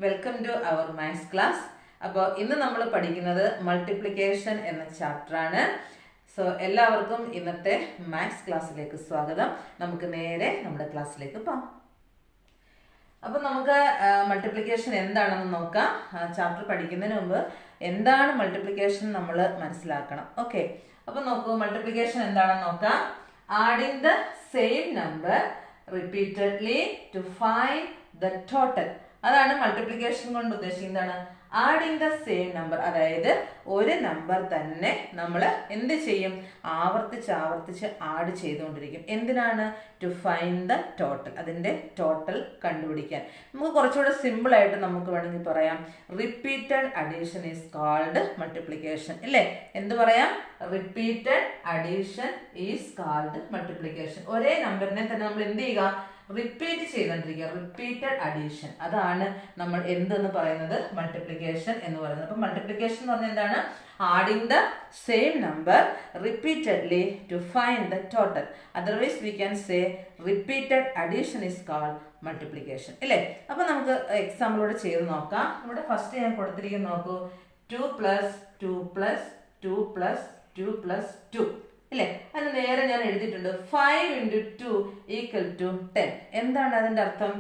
Welcome to our maths class. അപ്പോൾ ഇന്ന് നമ്മൾ പഠിക്കുന്നത് മൾട്ടിപ്ലിക്കേഷൻ എന്ന ചാപ്റ്റർ ആണ്. സോ എല്ലാവർക്കും ഇന്നത്തെ മാത്സ് ക്ലാസ്സിലേക്ക് സ്വാഗതം. നമുക്ക് നേരെ നമ്മുടെ ക്ലാസ്സിലേക്ക് പോകാം. അപ്പം നമുക്ക് മൾട്ടിപ്ലിക്കേഷൻ എന്താണെന്ന് നോക്കാം. ചാപ്റ്റർ പഠിക്കുന്നതിന് മുമ്പ് എന്താണ് മൾട്ടിപ്ലിക്കേഷൻ നമ്മൾ മനസ്സിലാക്കണം. ഓക്കെ, അപ്പം നോക്കൂ, മൾട്ടിപ്ലിക്കേഷൻ എന്താണെന്ന് നോക്കാം. Adding the same number repeatedly to find the total. അതാണ് മൾട്ടിപ്ലിക്കേഷൻ കൊണ്ട് ഉദ്ദേശിക്കുന്നത്. ആഡിങ് ദ സെയിം നമ്പർ, അതായത് ഒരു നമ്പർ തന്നെ നമ്മൾ എന്ത് ചെയ്യും, ആവർത്തിച്ച് ആഡ് ചെയ്തുകൊണ്ടിരിക്കും. എന്തിനാണ്? ടു ഫൈൻഡ് ദ ടോട്ടൽ, അതിൻ്റെ ടോട്ടൽ കണ്ടുപിടിക്കാൻ. നമുക്ക് കുറച്ചുകൂടെ സിമ്പിൾ ആയിട്ട് നമുക്ക് വേണമെങ്കിൽ പറയാം, repeated addition is called multiplication. ഇല്ലേ? എന്ത് പറയാം? Repeated addition is called multiplication. ഒരേ നമ്പറിനെ തന്നെ നമ്മൾ എന്ത് ചെയ്യുക, റിപ്പീറ്റ് ചെയ്തുകൊണ്ടിരിക്കുക. റിപ്പീറ്റഡ് അഡീഷൻ, അതാണ് നമ്മൾ എന്തെന്ന് പറയുന്നത്, മൾട്ടിപ്ലിക്കേഷൻ എന്ന് പറയുന്നത്. അപ്പം മൾട്ടിപ്ലിക്കേഷൻ എന്ന് പറഞ്ഞാൽ എന്താണ്? Adding the same number repeatedly to find the total. Otherwise we can say repeated addition is called multiplication. ഇല്ലേ? അപ്പം നമുക്ക് എക്സാമ്പിളോട് ചെയ്ത് നോക്കാം. ഇവിടെ ഫസ്റ്റ് ഞാൻ കൊടുത്തിരിക്കുന്ന നോക്കൂ, 2 + 2 + 2 + 2 + 2. ഇല്ലേ? അതിന് നേരെ ഞാൻ എഴുതിയിട്ടുണ്ട് 5 × 2 = 10. എന്താണ് അതിൻ്റെ അർത്ഥം?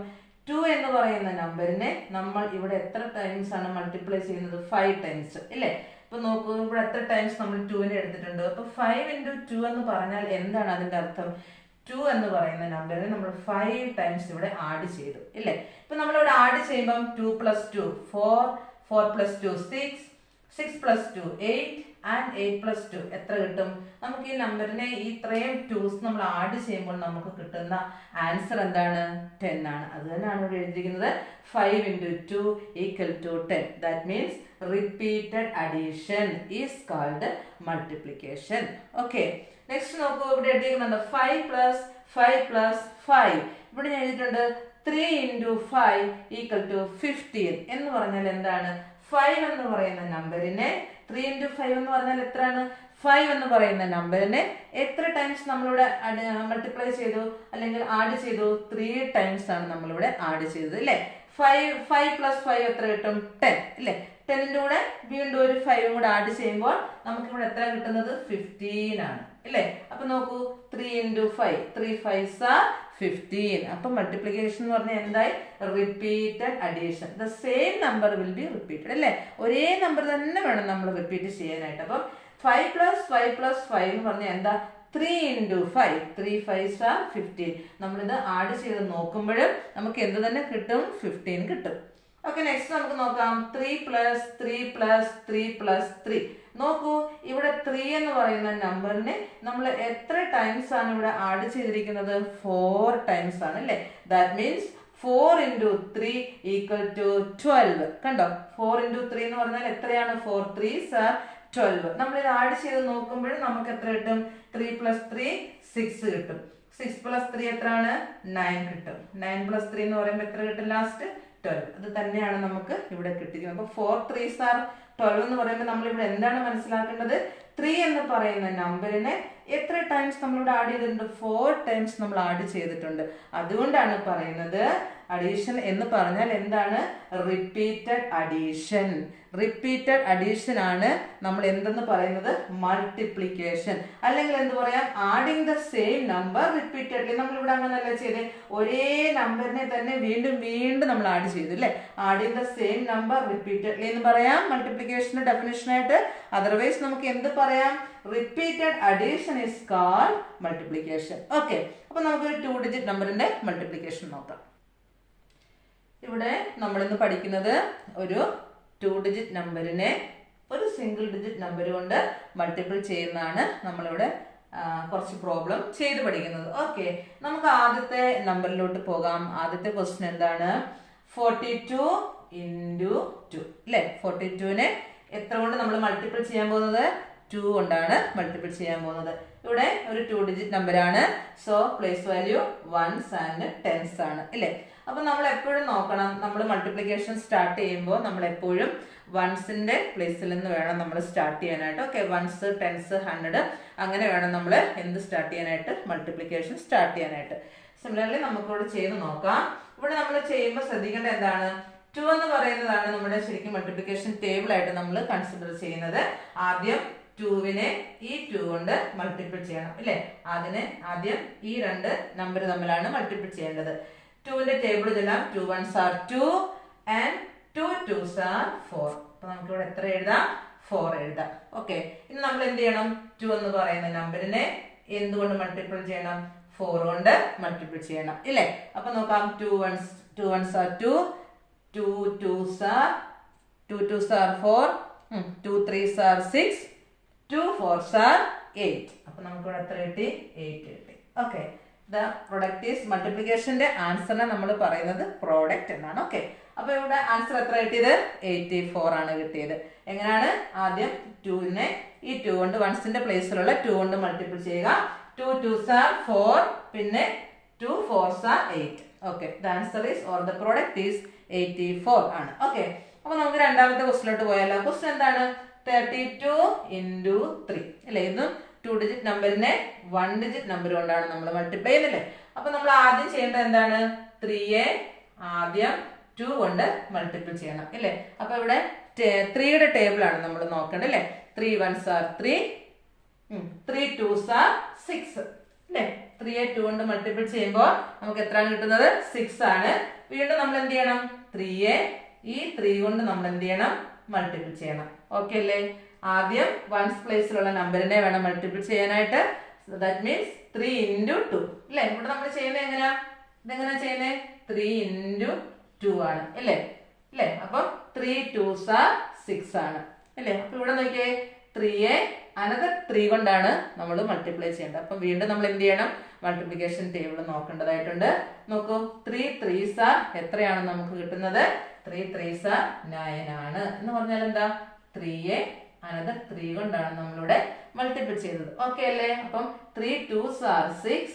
2 എന്ന് പറയുന്ന നമ്പറിനെ നമ്മൾ ഇവിടെ എത്ര ടൈംസ് ആണ് മൾട്ടിപ്ലൈ ചെയ്യുന്നത്? 5 ടൈംസ്. ഇല്ലേ? ഇപ്പൊ നോക്കൂ, ഇവിടെ എത്ര ടൈംസ് നമ്മൾ 2നെ എടുത്തിട്ടുണ്ട്. അപ്പൊ 5 × 2 എന്ന് പറഞ്ഞാൽ എന്താണ് അതിന്റെ അർത്ഥം? 2 എന്ന് പറയുന്ന നമ്പറിനെ നമ്മൾ 5 ടൈംസ് ഇവിടെ ആഡ് ചെയ്തു. ഇല്ലേ? ഇപ്പൊ നമ്മളിവിടെ ആഡ് ചെയ്യുമ്പം 2 + 2 4, 4 + 2 6, 6 + 2 8 ആൻഡ് 8 + 2 എത്ര കിട്ടും? നമുക്ക് ഈ നമ്പറിനെ ഇത്രയും 2s നമ്മൾ ആഡ് ചെയ്യുമ്പോൾ നമുക്ക് കിട്ടുന്ന ആൻസർ എന്താണ്? 10 ആണ്. അത് തന്നെയാണ് ഇവിടെ എഴുതിയിരിക്കുന്നത്, 5 × 2 = 10. That means repeated addition is called multiplication. Okay, next നോക്കൂ, ഇവിടെ എഴുതിയിരിക്കുന്നുണ്ട് 5 + 5 + 5. ഇവിടെ ഞാൻ എഴുതിയിട്ടുണ്ട് 3 × 5 = 15. എന്ന് പറഞ്ഞാൽ എന്താണ്? 5 എന്ന് പറയുന്ന നമ്പറിനെ 3 × 5 എന്ന് പറഞ്ഞാൽ എത്രയാണ്? 5 എന്ന് പറയുന്ന നമ്പറിനെ എത്ര ടൈംസ് നമ്മളിവിടെ മൾട്ടിപ്ലൈ ചെയ്തു അല്ലെങ്കിൽ ആഡ് ചെയ്തു? 3 ടൈംസ് ആണ് നമ്മളിവിടെ ആഡ് ചെയ്തത്. അല്ലേ? 5 + 5 എത്ര കിട്ടും? 10. അല്ലേ? 10ന്റെ കൂടെ വീണ്ടും ഒരു 5 കൂടെ ആഡ് ചെയ്യുമ്പോൾ നമുക്ക് ഇവിടെ എത്ര കിട്ടുന്നത്? 15 ആണ്. അല്ലേ? അപ്പൊ നോക്കൂ, 3 × 5 3 5s are 15. അപ്പൊ മൾട്ടിപ്ലിക്കേഷൻ എന്ന് പറഞ്ഞാൽ എന്തായി? Repeated addition. The same number will be repeated. അല്ലേ? ഒരേ നമ്പർ തന്നെ വേണം നമ്മൾ റിപ്പീറ്റ് ചെയ്യാനായിട്ട്. അപ്പം 5 + 5 + 5 എന്ന് പറഞ്ഞാൽ എന്താ? 3 × 5 3 5s are 15. നമ്മളിത് ആഡ് ചെയ്ത് നോക്കുമ്പോഴും നമുക്ക് എന്ത് തന്നെ കിട്ടും? 15 കിട്ടും. ഓക്കെ, നെക്സ്റ്റ് നമുക്ക് നോക്കാം, 3 + 3 + 3 + 3. നോക്കൂ, ഇവിടെ 3 എന്ന് പറയുന്ന നമ്പറിനെ നമ്മൾ എത്ര ടൈംസ് ആണ് ഇവിടെ ആഡ് ചെയ്തിരിക്കുന്നത്? 4 ടൈംസ് ആണ്. അല്ലേ? That means 4 × 3 = 12. കണ്ടോ? 4 × 3 എന്ന് പറഞ്ഞാൽ എത്രയാണ്? 4 3s are 12. നമ്മൾ ഇത് ആഡ് ചെയ്ത് നോക്കുമ്പോഴും നമുക്ക് എത്ര കിട്ടും? 3 + 3 6 കിട്ടും. 6 + 3 എത്രയാണ്? 9 കിട്ടും. 9 + 3 എന്ന് പറയുമ്പോൾ എത്ര കിട്ടും? ലാസ്റ്റ് 12. അത് തന്നെയാണ് നമുക്ക് ഇവിടെ കിട്ടിയിരിക്കുന്നത്. അപ്പോൾ 4 3s are 12 എന്ന് പറയുമ്പോൾ നമ്മൾ ഇവിടെ എന്താണ് മനസ്സിലാക്കേണ്ടത്? 3 എന്ന് പറയുന്ന നമ്പറിനെ എത്ര ടൈംസ് നമ്മളിവിടെ ആഡ് ചെയ്തിട്ടുണ്ട്? 4 ടൈംസ് നമ്മൾ ആഡ് ചെയ്തിട്ടുണ്ട്. അതുകൊണ്ടാണ് പറയുന്നത് അഡീഷൻ എന്ന് പറഞ്ഞാൽ എന്താണ്? Repeated addition. റിപ്പീറ്റഡ് അഡീഷൻ ആണ് നമ്മൾ എന്തെന്ന് പറയുന്നത്? മൾട്ടിപ്ലിക്കേഷൻ. അല്ലെങ്കിൽ എന്ത് പറയാം? Adding the same number repeatedly. നമ്മൾ ഇവിടെ അങ്ങനെയല്ല ചെയ്തേ, ഒരേ നമ്പറിനെ തന്നെ വീണ്ടും വീണ്ടും നമ്മൾ ആഡ് ചെയ്തു. അല്ലേ? Adding the same number repeatedly എന്ന് പറയാം മൾട്ടിപ്ലിക്കേഷന്റെ ഡെഫിനിഷൻ ആയിട്ട്. അതർവൈസ് നമുക്ക് എന്ത് പറയാം? Repeated addition is called multiplication. Okay, അപ്പൊ നമുക്കൊരു 2 ഡിജിറ്റ് നമ്പറിന്റെ മൾട്ടിപ്ലിക്കേഷൻ നോക്കാം. ഇവിടെ നമ്മളിന്ന് പഠിക്കുന്നത് ഒരു 2 ഡിജിറ്റ് നമ്പറിനെ ഒരു സിംഗിൾ ഡിജിറ്റ് നമ്പർ കൊണ്ട് മൾട്ടിപ്പിൾ ചെയ്യുന്നതാണ് നമ്മളിവിടെ കുറച്ച് പ്രോബ്ലം ചെയ്ത് പഠിക്കുന്നത്. ഓക്കെ, നമുക്ക് ആദ്യത്തെ നമ്പറിലോട്ട് പോകാം. ആദ്യത്തെ ക്വസ്റ്റ്യൻ എന്താണ്? 42 × 2. അല്ലേ? 42നെ എത്ര കൊണ്ട് നമ്മൾ മൾട്ടിപ്പിൾ ചെയ്യാൻ പോകുന്നത്? 2 കൊണ്ടാണ് മൾട്ടിപ്പിൾ ചെയ്യാൻ പോകുന്നത്. ഇവിടെ ഒരു 2 ഡിജിറ്റ് നമ്പറാണ്. So place value 1s and 10s ആണ്. ഇല്ലേ? അപ്പൊ നമ്മൾ എപ്പോഴും നോക്കണം, നമ്മൾ മൾട്ടിപ്ലിക്കേഷൻ സ്റ്റാർട്ട് ചെയ്യുമ്പോൾ നമ്മൾ എപ്പോഴും 1ന്റെ പ്ലേസിൽ നിന്ന് വേണം നമ്മൾ സ്റ്റാർട്ട് ചെയ്യാനായിട്ട്. ഓക്കെ, 1s 10s 100 അങ്ങനെ വേണം നമ്മൾ എന്ത് സ്റ്റാർട്ട് ചെയ്യാനായിട്ട്? മൾട്ടിപ്ലിക്കേഷൻ സ്റ്റാർട്ട് ചെയ്യാനായിട്ട്. സിമിലർലി നമുക്കിവിടെ ചെയ്ത് നോക്കാം. ഇവിടെ നമ്മൾ ചെയ്യുമ്പോൾ ശ്രദ്ധിക്കേണ്ട എന്താണ്? 2 എന്ന് പറയുന്നതാണ് നമ്മുടെ ശരിക്കും മൾട്ടിപ്ലിക്കേഷൻ ടേബിൾ ആയിട്ട് നമ്മൾ കൺസിഡർ ചെയ്യുന്നത്. ആദ്യം 2വിനെ ഈ 2 കൊണ്ട് മൾട്ടിപ്പിൾ ചെയ്യണം അല്ലേ. ആദ്യം ഈ രണ്ട് നമ്പർ തമ്മിലാണ് മൾട്ടിപ്പിൾ ചെയ്യേണ്ടത്. 2ന്റെ ടേബിൾ ചെല്ലാം. 2 1s are 2 and 2 2s are 4. അപ്പൊ നമുക്ക് ഇവിടെ എത്ര എഴുതാം? 4 എഴുതാം. ഓക്കെ, ഇനി നമ്മൾ എന്ത് ചെയ്യണം? 2 എന്ന് പറയുന്ന നമ്പറിനെ എന്തുകൊണ്ട് മൾട്ടിപ്പിൾ ചെയ്യണം? 4 കൊണ്ട് മൾട്ടിപ്പിൾ ചെയ്യണം ഇല്ലേ. അപ്പൊ നോക്കാം. 2 1s are 2, 2 2s are 4, 2 3s are 6, 2 4s are 8. അപ്പൊ നമുക്ക് ഇവിടെ എത്ര കിട്ടി? 8 കിട്ടി. ഓക്കെ, ദ പ്രൊഡക്റ്റ് ഈസ് മൾട്ടിപ്ലിക്കേഷന്റെ ആൻസറിനെ നമ്മൾ പറയുന്നത് പ്രോഡക്റ്റ് എന്നാണ്. ഓക്കെ, അപ്പൊ ഇവിടെ ആൻസർ എത്ര കിട്ടിയത്? 84 ആണ് കിട്ടിയത്. എങ്ങനെയാണ്? ആദ്യം 2നെ ഈ 2 കൊണ്ട് വൺസിന്റെ പ്ലേസിലുള്ള 2 കൊണ്ട് മൾട്ടിപ്പിൾ ചെയ്യുക. 2 2s are 4, പിന്നെ 2 4s are 8. Okay, the answer is or the product is 84 ആണ്. ഓക്കെ, അപ്പൊ നമുക്ക് രണ്ടാമത്തെ ക്വസ്റ്റിലോട്ട് പോയാലോ. ക്വസ്റ്റ്യൻ എന്താണ്? 32 into 3 അല്ലേ. ഇതും 2 ഡിജിറ്റ് നമ്പറിനെ 1 ഡിജിറ്റ് നമ്പർ കൊണ്ടാണ് നമ്മൾ മൾട്ടിപ്ലൈ ചെയ്യുന്നില്ലേ. അപ്പൊ നമ്മൾ ആദ്യം ചെയ്യേണ്ടത് എന്താണ്? 3യെ ആദ്യം 2 കൊണ്ട് മൾട്ടിപ്പിൾ ചെയ്യണം അല്ലേ. അപ്പൊ ഇവിടെ 3യുടെ ടേബിൾ ആണ് നമ്മൾ നോക്കേണ്ടത് അല്ലേ. 3 1s are 3, 3 2s are 6 അല്ലേ. 3യെ 2 കൊണ്ട് മൾട്ടിപ്പിൾ ചെയ്യുമ്പോൾ നമുക്ക് എത്രയാണ് കിട്ടുന്നത്? 6 ആണ്. വീണ്ടും നമ്മൾ എന്ത് ചെയ്യണം? 3യെ ഈ 3 കൊണ്ട് നമ്മൾ എന്ത് ചെയ്യണം? മൾട്ടിപ്പിൾ ചെയ്യണം. ഓക്കെ അല്ലേ. ആദ്യം വൺസ് പ്ലേസിലുള്ള നമ്പറിനെ വേണം മൾട്ടിപ്പിൾ ചെയ്യാനായിട്ട്. ദാറ്റ് മീൻസ് 3 into 2 അല്ലേ. ഇവിടെ നമ്മൾ ചെയ്യുന്നത് എങ്ങനെയാ? ഇതെങ്ങനെ ചെയ്യുന്നത്? 3 into 2 ആണ് അല്ലേ. അപ്പം 3 2s are 6 ആണ് അല്ലേ. അപ്പൊ ഇവിടെ നോക്കിയേ, 3യെ അനദർ 3 കൊണ്ടാണ് നമ്മൾ മൾട്ടിപ്ലൈ ചെയ്യേണ്ടത്. അപ്പൊ വീണ്ടും നമ്മൾ എന്ത് ചെയ്യണം? മൾട്ടിപ്ലിക്കേഷൻ ടേബിൾ നോക്കേണ്ടതായിട്ടുണ്ട്. നോക്കൂ, 3 3s are എത്രയാണ് നമുക്ക് കിട്ടുന്നത്? 3 3s are 9 ആണ്. എന്ന് പറഞ്ഞാൽ എന്താ? 3യെ അനദർ 3 കൊണ്ടാണ് നമ്മളിവിടെ മൾട്ടിപ്പിൾ ചെയ്തത്. ഓക്കെ അല്ലേ. അപ്പം 3 2s are 6,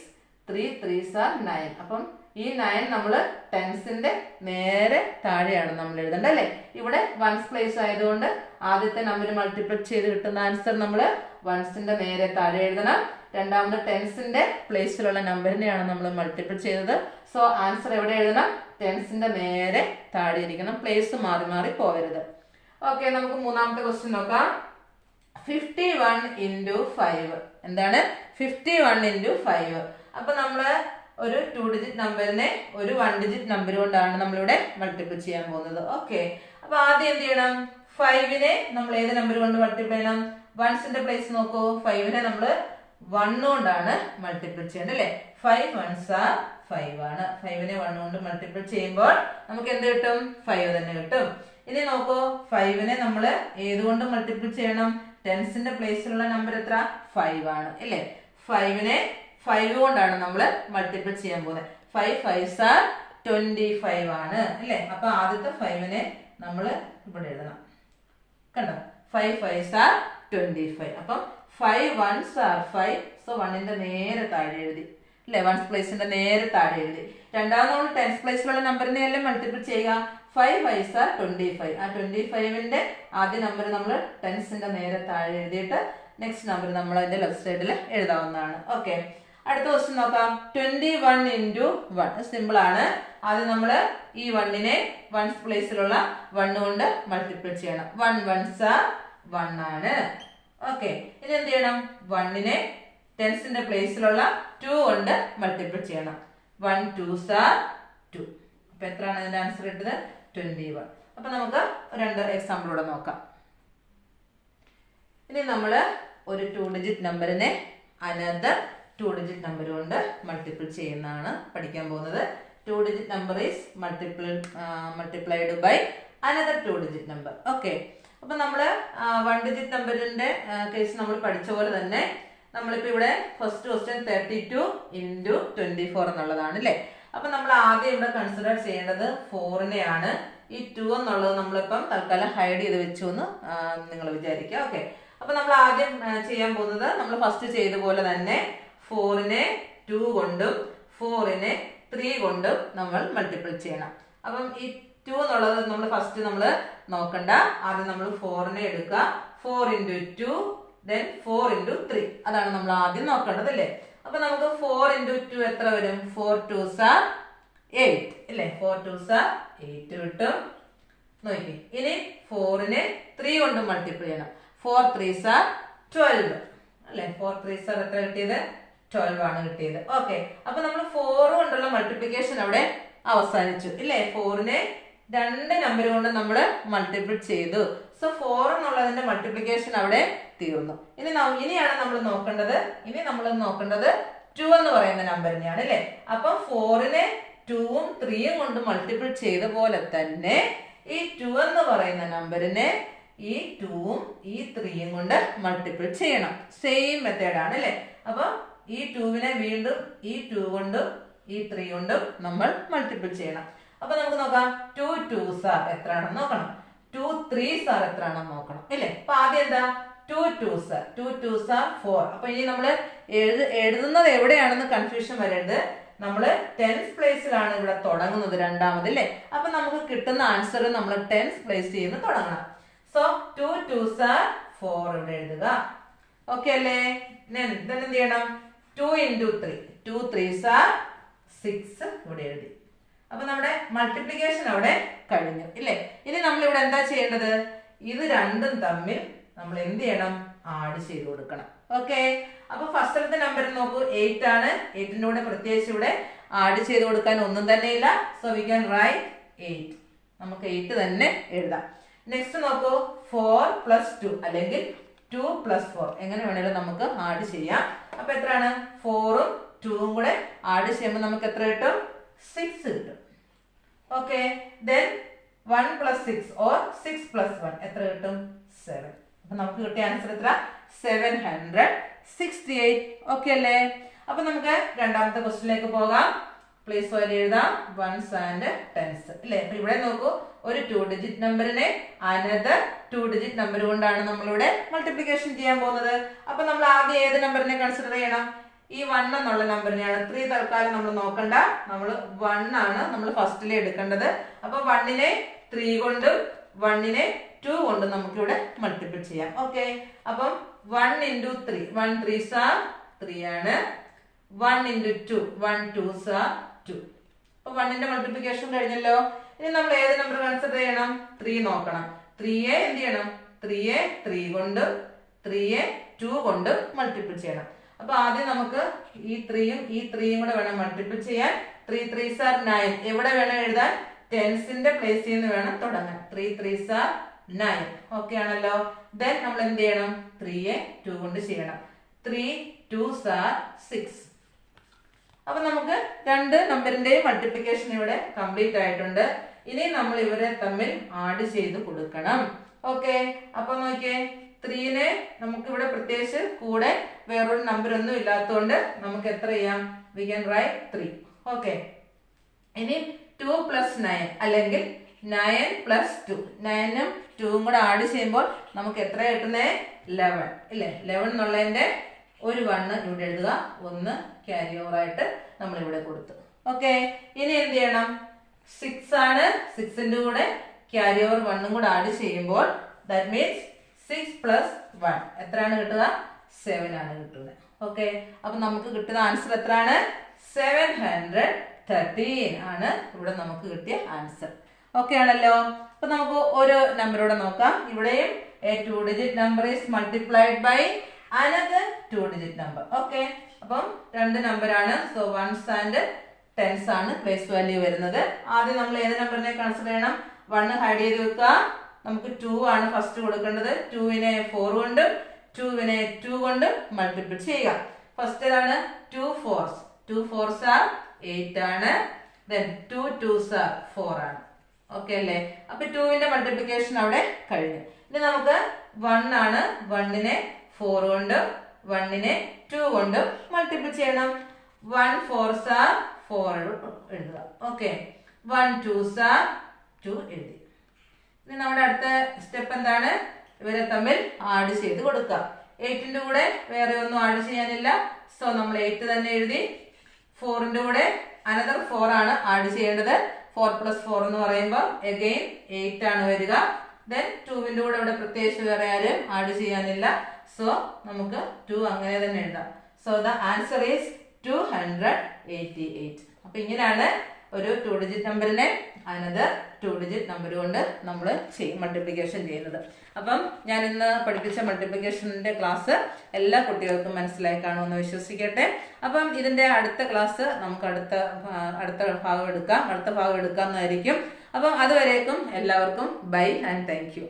3 3s are 9. അപ്പം ഈ 9 നമ്മൾ ടെൻസിന്റെ നേരെ താഴെയാണ് നമ്മൾ എഴുതേണ്ടത് അല്ലേ. ഇവിടെ വൺസ് പ്ലേസ് ആയതുകൊണ്ട് ആദ്യത്തെ നമ്പർ മൾട്ടിപ്പിൾ ചെയ്ത് കിട്ടുന്ന ആൻസർ നമ്മൾ വൺസിന്റെ നേരെ താഴെ എഴുതണം. രണ്ടാമത് ടെൻസിന്റെ പ്ലേസിലുള്ള നമ്പറിനെയാണ് നമ്മൾ മൾട്ടിപ്പിൾ ചെയ്തത്. സോ ആൻസർ എവിടെ എഴുതണം? ടെൻസിന്റെ നേരെ താഴെ ഇരിക്കണം. പ്ലേസ് മാറി മാറി പോകരുത്. ഓക്കെ, നമുക്ക് മൂന്നാമത്തെ ക്വസ്റ്റ്യൻ നോക്കാം. 51 into 5 എന്താണ്? 51 into 5. അപ്പൊ നമ്മള് ഒരു 2 ഡിജിറ്റ് നമ്പറിനെ ഒരു 1 ഡിജിറ്റ് നമ്പർ കൊണ്ടാണ് നമ്മളിവിടെ മൾട്ടിപ്പിൾ ചെയ്യാൻ പോകുന്നത്. ഓക്കെ, അപ്പൊ ആദ്യം എന്ത് ചെയ്യണം? 5നെ നമ്മൾ ഏത് നമ്പർ കൊണ്ട് മൾട്ടിപ്പിൾ ചെയ്യണം? വൺസിന്റെ പ്ലേസ് നോക്കൂ. 5നെ നമ്മൾ 1 കൊണ്ടാണ് മൾട്ടിപ്പിൾ ചെയ്യേണ്ടത് അല്ലേ. 5 1s are 5 ആണ്. 5നെ 1 കൊണ്ട് മൾട്ടിപ്പിൾ ചെയ്യുമ്പോൾ നമുക്ക് എന്ത് കിട്ടും? 5 തന്നെ കിട്ടും. ഇനി നോക്കൂ, 5നെ നമ്മൾ ഏതുകൊണ്ട് മൾട്ടിപ്പിൾ ചെയ്യണം? ടെൻസിന്റെ പ്ലേസിലുള്ള നമ്പർ എത്ര? 5 ആണ് അല്ലേ. 5നെ 5 കൊണ്ടാണ് നമ്മൾ മൾട്ടിപ്പിൾ ചെയ്യാൻ പോകുന്നത്. 5 5s are 25 ആണ് അല്ലേ. അപ്പൊ ആദ്യത്തെ 5നെ നമ്മൾ ഇവിടെ എഴുതണം. കണ്ടോ? 5 5s are 25. അപ്പം 5 1s are 5. സോ 1ന്റെ നേരെ താഴെ എഴുതി അല്ലെ. വൺസ് പ്ലേസിന്റെ നേരെ താഴെ എഴുതി. രണ്ടാമത് നമ്മൾ ടെൻസ് പ്ലേസിലുള്ള നമ്പറിനെ അല്ലേ മൾട്ടിപ്പിൾ ചെയ്യുക. 5 5s are 25. ആ 25ന്റെ ആദ്യ നമ്പർ നമ്മൾ ടെൻസിന്റെ നേരെ താഴെ എഴുതിയിട്ട് നെക്സ്റ്റ് നമ്പർ നമ്മൾ അതിന്റെ ലെഫ്റ്റ് സൈഡിൽ എഴുതാവുന്നതാണ്. ഓക്കെ, അടുത്ത ക്വസ്റ്റ്യൻ നോക്കാം. 21 into 1 സിമ്പിൾ ആണ്. ആദ്യം നമ്മൾ ഈ 1നെ വൺസ് പ്ലേസിലുള്ള 1 കൊണ്ട് മൾട്ടിപ്പിൾ ചെയ്യണം. 1 1s are 1 ആണ്. ഓക്കെ, ഇനി എന്ത് ചെയ്യണം? 1നെ ടെൻസിന്റെ പ്ലേസിലുള്ള 2 കൊണ്ട് മൾട്ടിപ്പിൾ ചെയ്യണം. 1 2s are 2. അപ്പൊ എത്രയാണ് അതിന്റെ ആൻസർ കിട്ടുന്നത്? 21. അപ്പൊ നമുക്ക് രണ്ട് എക്സാമ്പിളൂടെ നോക്കാം. ഇനി നമ്മൾ ഒരു 2 ഡിജിറ്റ് നമ്പറിനെ അനദർ 2 ഡിജിറ്റ് നമ്പർ കൊണ്ട് മൾട്ടിപ്പിൾ ചെയ്യുന്നതാണ് പഠിക്കാൻ പോകുന്നത്. 2 digit number is multiplied by another 2 digit number. Okay, അപ്പൊ നമ്മള് 1 ഡിജിറ്റ് നമ്പറിന്റെ കേസ് നമ്മൾ പഠിച്ച പോലെ തന്നെ നമ്മളിപ്പോ ഇവിടെ ഫസ്റ്റ് ക്വസ്റ്റ്യൻ 32 into 24 എന്നുള്ളതാണ് അല്ലേ. അപ്പൊ നമ്മൾ ആദ്യം ഇവിടെ കൺസിഡർ ചെയ്യേണ്ടത് 4നെയാണ്. ഈ 2 എന്നുള്ളത് നമ്മളിപ്പം തൽക്കാലം ഹൈഡ് ചെയ്ത് വെച്ചു എന്ന് നിങ്ങൾ വിചാരിക്കുക. ഓക്കെ, അപ്പൊ നമ്മൾ ആദ്യം ചെയ്യാൻ പോകുന്നത് നമ്മൾ ഫസ്റ്റ് ചെയ്ത പോലെ തന്നെ 4നെ 2 കൊണ്ടും 4നെ 3 കൊണ്ടും നമ്മൾ മൾട്ടിപ്പിൾ ചെയ്യണം. അപ്പം ഈ 2 എന്നുള്ളത് നമ്മൾ ഫസ്റ്റ് നമ്മൾ നോക്കണ്ട. ആദ്യം നമ്മൾ 4നെ എടുക്കുക. 4 into 2 then 4 into 3 അതാണ് നമ്മൾ ആദ്യം നോക്കേണ്ടത് അല്ലേ. അപ്പൊ നമുക്ക് 4 into 2 എത്ര വരും? 4 2s are 8 അല്ലേ. 4 2s are 8 കിട്ടും. നോക്കി. ഇനി 4നെ 3 കൊണ്ട് മൾട്ടിപ്ലൈ ചെയ്യണം. 4 3s are 12 അല്ലെ. 4 3s are എത്ര കിട്ടിയത്? 12 ആണ് കിട്ടിയത്. ഓക്കെ, അപ്പൊ നമ്മൾ 4 കൊണ്ടുള്ള മൾട്ടിപ്ലിക്കേഷൻ അവിടെ അവസാനിച്ചു ഇല്ലേ. 4നെ 2 നമ്പർ കൊണ്ട് നമ്മൾ മൾട്ടിപ്പിൾ ചെയ്തു. സോ 4 എന്നുള്ളതിന്റെ മൾട്ടിപ്ലിക്കേഷൻ അവിടെ തീർന്നു. ഇനിയാണ് നമ്മൾ നോക്കേണ്ടത്. ഇനി നമ്മൾ നോക്കേണ്ടത് 2 എന്ന് പറയുന്ന നമ്പറിനെയാണ് അല്ലെ. അപ്പൊ 4നെ 2ഉം 3ഉം കൊണ്ട് മൾട്ടിപ്പിൾ ചെയ്ത പോലെ തന്നെ ഈ 2 എന്ന് പറയുന്ന നമ്പറിനെ ഈ 2ഉം ഈ 3ഉം കൊണ്ട് മൾട്ടിപ്പിൾ ചെയ്യണം. സെയിം മെത്തേഡാണ് അല്ലെ. അപ്പൊ ഈ 2വിനെ വീണ്ടും ഈ 2 കൊണ്ടും ഈ 3 കൊണ്ടും നമ്മൾ മൾട്ടിപ്പിൾ ചെയ്യണം. അപ്പൊ നമുക്ക് നോക്കാം. 2 2s are എത്രയാണെന്ന് നോക്കണം. 2 3s are എത്രയാണെന്ന് നോക്കണം അല്ലേ. അപ്പൊ ആദ്യം എന്താ? 2 2s are 2 2s are 4. അപ്പൊ ഇനി നമ്മൾ എഴുതുന്നത് എവിടെയാണെന്ന് കൺഫ്യൂഷൻ വരരുത്. നമ്മള് 10th പ്ലേസിലാണ് ഇവിടെ തുടങ്ങുന്നത് രണ്ടാമത് അല്ലേ. അപ്പൊ നമുക്ക് കിട്ടുന്ന ആൻസർ നമ്മൾ 10th പ്ലേസ് ചെയ്യുന്ന തുടങ്ങണം. സോ 2 2s are 4 ഇവിടെ എഴുതുക. ഓക്കെ അല്ലേ. എന്ത് ചെയ്യണം? 2 into 3 2 3s are 6 ഇവിടെ എഴുതി. അപ്പൊ നമ്മുടെ മൾട്ടിപ്ലിക്കേഷൻ അവിടെ കഴിഞ്ഞു ഇല്ലേ. ഇനി നമ്മൾ ഇവിടെ എന്താ ചെയ്യേണ്ടത്? ഇത് രണ്ടും തമ്മിൽ നമ്മൾ എന്ത് ചെയ്യണം? ആഡ് ചെയ്ത് കൊടുക്കണം. ഓക്കെ, അപ്പൊ ഫസ്റ്റത്തെ നമ്പർ നോക്കൂ, 8 ആണ്. 8ന്റെ കൂടെ പ്രത്യേകിച്ച് ഇവിടെ ആഡ് ചെയ്ത് കൊടുക്കാൻ ഒന്നും തന്നെ ഇല്ല. So we can write 8. നമുക്ക് 8 തന്നെ എഴുതാം. നെക്സ്റ്റ് നോക്കൂ, 4 plus 2 അല്ലെങ്കിൽ 2 plus 4 എങ്ങനെ വേണേലും നമുക്ക് ആഡ് ചെയ്യാം. അപ്പൊ എത്രയാണ്? 4ഉം 2ഉം കൂടെ ആഡ് ചെയ്യുമ്പോൾ നമുക്ക് എത്ര കിട്ടും? 6 കിട്ടും. Okay, then 1 plus 6 or 6 plus 1 എത്ര കിട്ടും? 7. അപ്പൊ നമുക്ക് കിട്ടിയ ആൻസർ എത്ര? 768. ഓക്കെ അല്ലേ. അപ്പൊ നമുക്ക് രണ്ടാമത്തെ ക്വസ്റ്റ്യനിലേക്ക് പോകാം. പ്ലേസ് വാല്യൂ എഴുതാം. 1s and 10s അല്ലേ. അപ്പൊ ഇവിടെ നോക്കൂ, ഒരു 2 ഡിജിറ്റ് നമ്പറിനെ അനദർ 2 ഡിജിറ്റ് നമ്പർ കൊണ്ടാണ് നമ്മളിവിടെ മൾട്ടിപ്ലിക്കേഷൻ ചെയ്യാൻ പോകുന്നത്. അപ്പൊ നമ്മൾ ആദ്യം ഏത് നമ്പറിനെ കൺസിഡർ ചെയ്യണം? ഈ 1 എന്നുള്ള നമ്പറിനെയാണ്. 3 തൽക്കാലം നമ്മൾ നോക്കണ്ട. നമ്മൾ 1 ആണ് നമ്മൾ ഫസ്റ്റിൽ എടുക്കേണ്ടത്. അപ്പൊ 1നെ 3 കൊണ്ടും 1നെ 2 കൊണ്ടും നമുക്ക് ഇവിടെ മൾട്ടിപ്പിൾ ചെയ്യാം. ഓക്കെ, അപ്പം 1 into 3 1 3s are 3 ആണ്. 1 into 2 1 2s are 2. അപ്പൊ 1ന്റെ മൾട്ടിപ്ലിക്കേഷൻ കഴിഞ്ഞല്ലോ. ഇനി നമ്മൾ ഏത് നമ്പർ കൺസിഡർ ചെയ്യണം? 3 നോക്കണം. 3യെ എന്ത് ചെയ്യണം? 3യെ 3 കൊണ്ടും 3യെ 2 കൊണ്ടും മൾട്ടിപ്പിൾ ചെയ്യണം. അപ്പൊ ആദ്യം നമുക്ക് ഈ 3യും ഈ 3യും കൂടെ വേണം മൾട്ടിപ്പിൾ ചെയ്യാൻ. 3 3s are 9. എവിടെ വേണം എഴുതാൻ? ടെൻസിന്റെ പ്ലേസിൽ നിന്ന് വേണം തുടങ്ങാൻ. 3 3s are 9. ഓക്കെ ആണല്ലോ. ദെൻ നമ്മൾ എന്ത് ചെയ്യണം? 3യെ 2 കൊണ്ട് ചെയ്യണം. 3 2s are 6. അപ്പൊ നമുക്ക് രണ്ട് നമ്പറിന്റെയും മൾട്ടിപ്ലിക്കേഷൻ ഇവിടെ കംപ്ലീറ്റ് ആയിട്ടുണ്ട്. ഇനി നമ്മൾ ഇവരെ തമ്മിൽ ആഡ് ചെയ്ത് കൊടുക്കണം. ഓക്കെ, അപ്പൊ നോക്കിയേ, 3നെ നമുക്ക് ഇവിടെ പ്രത്യേകിച്ച് കൂടെ വേറൊരു നമ്പർ ഒന്നും ഇല്ലാത്തതുകൊണ്ട് നമുക്ക് എത്ര ചെയ്യാം? We can write 3. ഓക്കെ, ഇനി 2 plus 9 അല്ലെങ്കിൽ 9 plus 2 9ഉം 2ഉം കൂടെ ആഡ് ചെയ്യുമ്പോൾ നമുക്ക് എത്ര കിട്ടുന്നേ? 11 ഇല്ലേ. 11 എന്നുള്ളതിന്റെ ഒരു 1 ഇവിടെ എഴുതുക. 1 ക്യാരി ഓവർ ആയിട്ട് നമ്മൾ ഇവിടെ കൊടുത്തു. ഓക്കെ, ഇനി എന്ത് ചെയ്യണം? 6 ആണ്. 6ന്റെ കൂടെ ക്യാരി ഓവർ 1ഉം കൂടെ ആഡ് ചെയ്യുമ്പോൾ ദാറ്റ് മീൻസ് 6 plus 1 എത്രയാണ് കിട്ടുക? 7 ആണ് കിട്ടുന്നത്. ഓക്കെ, അപ്പൊ നമുക്ക് കിട്ടുന്ന ആൻസർ എത്രയാണ്? 713 ആണ് ഇവിടെ നമുക്ക് കിട്ടിയ ആൻസർ. ഓക്കെ ആണല്ലോ. അപ്പൊ നമുക്ക് ഓരോ നമ്പറോടെ നോക്കാം. ഇവിടെയും a 2 digit number is multiplied by another 2 digit number. Okay, അപ്പം രണ്ട് നമ്പറാണ്. സോ 1s and 10s ആണ് പ്ലേസ് വാല്യൂ വരുന്നത്. ആദ്യം നമ്മൾ ഏത് നമ്പറിനെ കൺസിഡർ ചെയ്യണം? 1 ഹൈഡ് ചെയ്ത് വെക്കുക. നമുക്ക് 2 ആണ് ഫസ്റ്റ് കൊടുക്കേണ്ടത്. 2നെ 4 കൊണ്ടും 2നെ 2 കൊണ്ടും മൾട്ടിപ്പിൾ ചെയ്യുക. ഫസ്റ്റ് ഏതാണ്? 2 4s 2 4s are 8 ആണ്. then 2 2s are 4 ആണ്. ഓക്കെ അല്ലേ. അപ്പൊ 2ന്റെ മൾട്ടിപ്ലിക്കേഷൻ അവിടെ കഴിഞ്ഞു. ഇനി നമുക്ക് 1 ആണ്. 1നെ 4 കൊണ്ടും 1നെ 2 കൊണ്ടും മൾട്ടിപ്പിൾ ചെയ്യണം. 1 4s are 4 എഴുതുക. ഓക്കെ, 1 2s are 2 എഴുതി. ഇനി നമ്മുടെ അടുത്ത സ്റ്റെപ്പ് എന്താണ്? ഇവരെ തമ്മിൽ ആഡ് ചെയ്ത് കൊടുക്കുക. 8ന്റെ കൂടെ വേറെ ഒന്നും ആഡ് ചെയ്യാനില്ല. സോ നമ്മൾ 8 തന്നെ എഴുതി. 4ന്റെ കൂടെ അനദർ 4 ആണ് ആഡ് ചെയ്യേണ്ടത്. 4 plus 4 എന്ന് പറയുമ്പോൾ അഗൈൻ 8 ആണ് വരിക. ദെൻ 2ന്റെ കൂടെ ഇവിടെ പ്രത്യേകിച്ച് വേറെ ആരും ആഡ് ചെയ്യാനില്ല. സോ നമുക്ക് 2 അങ്ങനെ തന്നെ എഴുതാം. So the answer is 288. അപ്പൊ ഇങ്ങനെയാണ് ഒരു 2 ഡിജിറ്റ് നമ്പറിനെ അനദർ 2 ഡിജിറ്റ് നമ്പർ കൊണ്ട് നമ്മൾ മൾട്ടിപ്ലിക്കേഷൻ ചെയ്യുന്നത്. അപ്പം ഞാൻ ഇന്ന് പഠിപ്പിച്ച മൾട്ടിപ്ലിക്കേഷൻ്റെ ക്ലാസ് എല്ലാ കുട്ടികൾക്കും മനസ്സിലായി കാണുമെന്ന് വിശ്വസിക്കട്ടെ. അപ്പം ഇതിൻ്റെ അടുത്ത ക്ലാസ് നമുക്ക് അടുത്ത ഭാഗം എടുക്കാം എന്നതായിരിക്കും. അപ്പം അതുവരേക്കും എല്ലാവർക്കും ബൈ ആൻഡ് താങ്ക് യു.